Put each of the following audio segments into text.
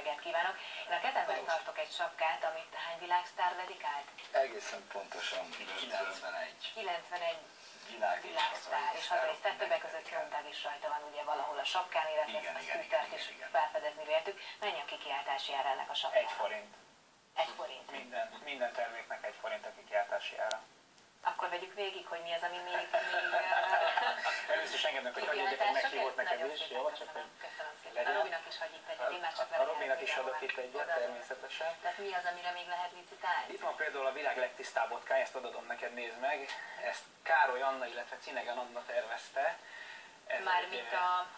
reggelt kívánok! Én a kezemben tartok egy sapkát, amit hány világsztár dedikált? Egészen pontosan 91. 91 világsztár, és hazai sztár, többek között Nyomtág is rajta van ugye valahol a sapkán, illetve a szkútert is felfedezni véltük. Mennyi a kikiáltási ára ennek a sapkának? 1 forint. 1 forint? Minden terméknek 1 forint a kikiáltási ára. Akkor vegyük végig, hogy mi az, ami még Először is engednek, hogy hagyj egy meghívót neked is. Jó, csak hogy köszönöm szépen. A Robinak is hagy itt egyet, én már csak a Robinak is adok itt egyet, természetesen. Tehát mi az, amire még lehet licitálni? Itt van például a világ legtisztább vodkája, ezt adom neked, nézd meg. Ezt Károly Anna, illetve Cinegen Anna tervezte. Mármint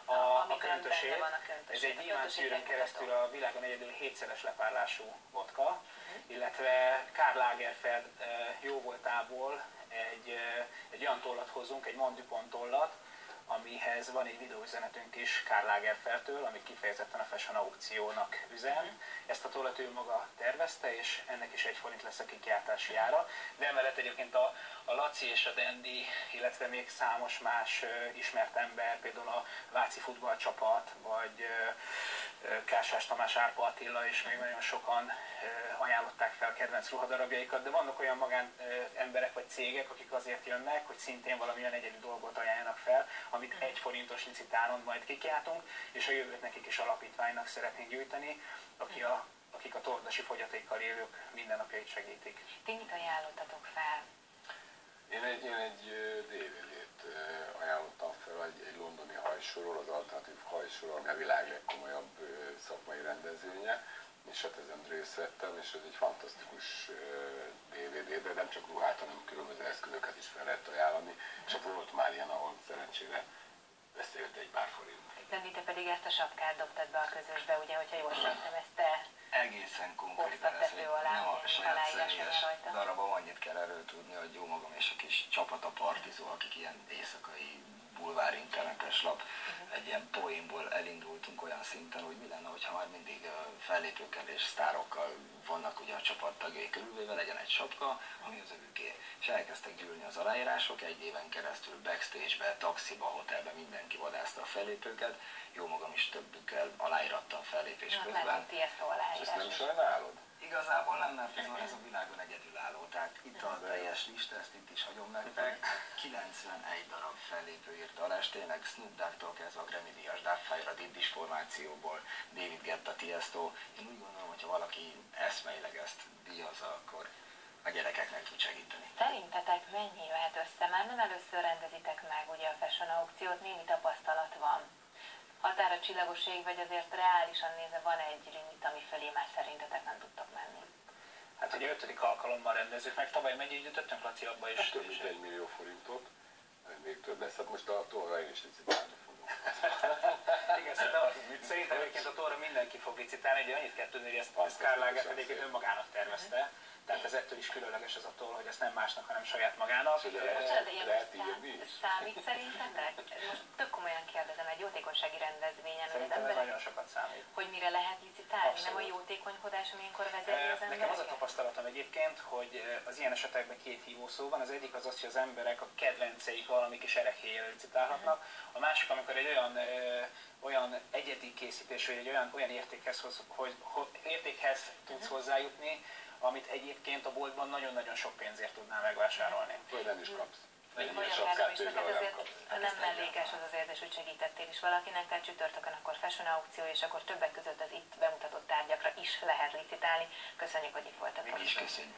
a köntösét. Van a köntösét. Ez egy gyémántszűrőn keresztül a világon egyedül 7-szeres lepárlású vodka, illetve Karl Lagerfeld jóvoltából egy olyan tollat hozunk, egy Mondupont tollat, amihez van egy videóüzenetünk is Karl Lagerfeldtől, amit kifejezetten a Fashion aukciónak üzen. Ezt a tollat ő maga tervezte, és ennek is 1 forint lesz a kikiáltási ára. De emellett egyébként a Laci és a Dendi, illetve még számos más ismert ember, például a Váci futballcsapat, vagy Kásás Tamás, Árpa Attila, és még nagyon sokan ajánlották fel kedvenc ruhadarabjaikat, de vannak olyan magánemberek vagy cégek, akik azért jönnek, hogy szintén valamilyen egyedi dolgot ajánljanak fel, amit 1 forintos licitálon majd kikiáltunk, és a jövőt nekik is alapítványnak szeretnénk gyűjteni, akik a tordasi fogyatékkal élők mindennapjait segítik. Ti mit ajánlottatok fel? Én egy DVD-t ajánlottam fel, egy londoni hajsorról, az alternatív hajsorról, ami a világ legkomolyabb szakmai rendezvénye, és hát ezen részt vettem, és ez egy fantasztikus DVD, de nem csak ruhát, hanem különböző eszközöket is fel lehet ajánlani, és hát volt már ilyen, ahol szerencsére beszélt egy pár forint. Dendi, te pedig ezt a sapkát dobtad be a közösbe, ugye, hogyha jól szerintem ezt te egészen konkrétan ez nem a saját személyes darabom, annyit kell erről tudni, hogy jó magam és a kis csapat a Partizó, akik ilyen éjszakai bulvár internetes lap, egy ilyen poénból elindultunk olyan szinten, hogy mi lenne, hogyha már mindig fellépőkkel és sztárokkal vannak ugye a csapattagjai körülvéve, legyen egy sapka, ami az övüké. És elkezdtek gyűlni az aláírások, 1 éven keresztül backstage-be, taxiba, hotelbe mindenki vadászta a fellépőket, jó magam is többükkel aláírattam fellépés közben. Ezt nem sajnálod? Igazából nem, mert ez a világon egyedülálló, tehát itt a teljes lista, ezt itt is hagyom nektek. 91 darab fellépő írta alá, és tényleg Snoop Dogg-tól kezdve a Grammy-díjas Dubfire, a Diddis formációból, David Guetta, Tiesto. Én úgy gondolom, hogyha valaki eszmeileg ezt díjazza, akkor a gyerekeknek tud segíteni. Szerintetek mennyi jöhet össze? Már nem először rendezitek meg ugye a Fashion aukciót, némi tapasztalat van. Határa csillagos ég, vagy azért reálisan nézve van egy limit, ami felé már szerintetek nem tudtok menni? Hát ugye 5. alkalommal rendezzük meg, tavaly mennyi gyűjtöttünk, Laci, abba is? Több mint 1 millió forintot, még több lesz, hát most a tollra én is licitálni fogom. Igen, szerintem egyébként a tollra mindenki fog licitálni, ugye annyit kell tudni, hogy ezt Karl Lagerfeld egyébként önmagának tervezte. Tehát ez ettől is különleges az attól, hogy ezt nem másnak, hanem saját magának. Lehet írni is? Számít szerintetek? Most tök komolyan kérdezem, egy jótékonysági rendezvényen, hogy az Szerintem emberek, nagyon sokat számít. hogy mire lehet licitálni, Abszolút. nem a jótékonykodás, amikor vezeti az embereket? Nekem az a tapasztalatom egyébként, hogy az ilyen esetekben 2 hívószó van. Az egyik az az, hogy az emberek a kedvenceik valami kis erekhéjére licitálhatnak. A másik, amikor egy olyan egyedi készítés, vagy egy olyan értékhez tudsz hozzájutni, amit egyébként a boltban nagyon-nagyon sok pénzért tudnál megvásárolni. Vagy nem is kapsz. Nem mellékes az az érzés, hogy segítettél is valakinek, tehát csütörtökön akkor Fashion aukció, és akkor többek között az itt bemutatott tárgyakra is lehet licitálni. Köszönjük, hogy itt voltatok. Még is köszönjük.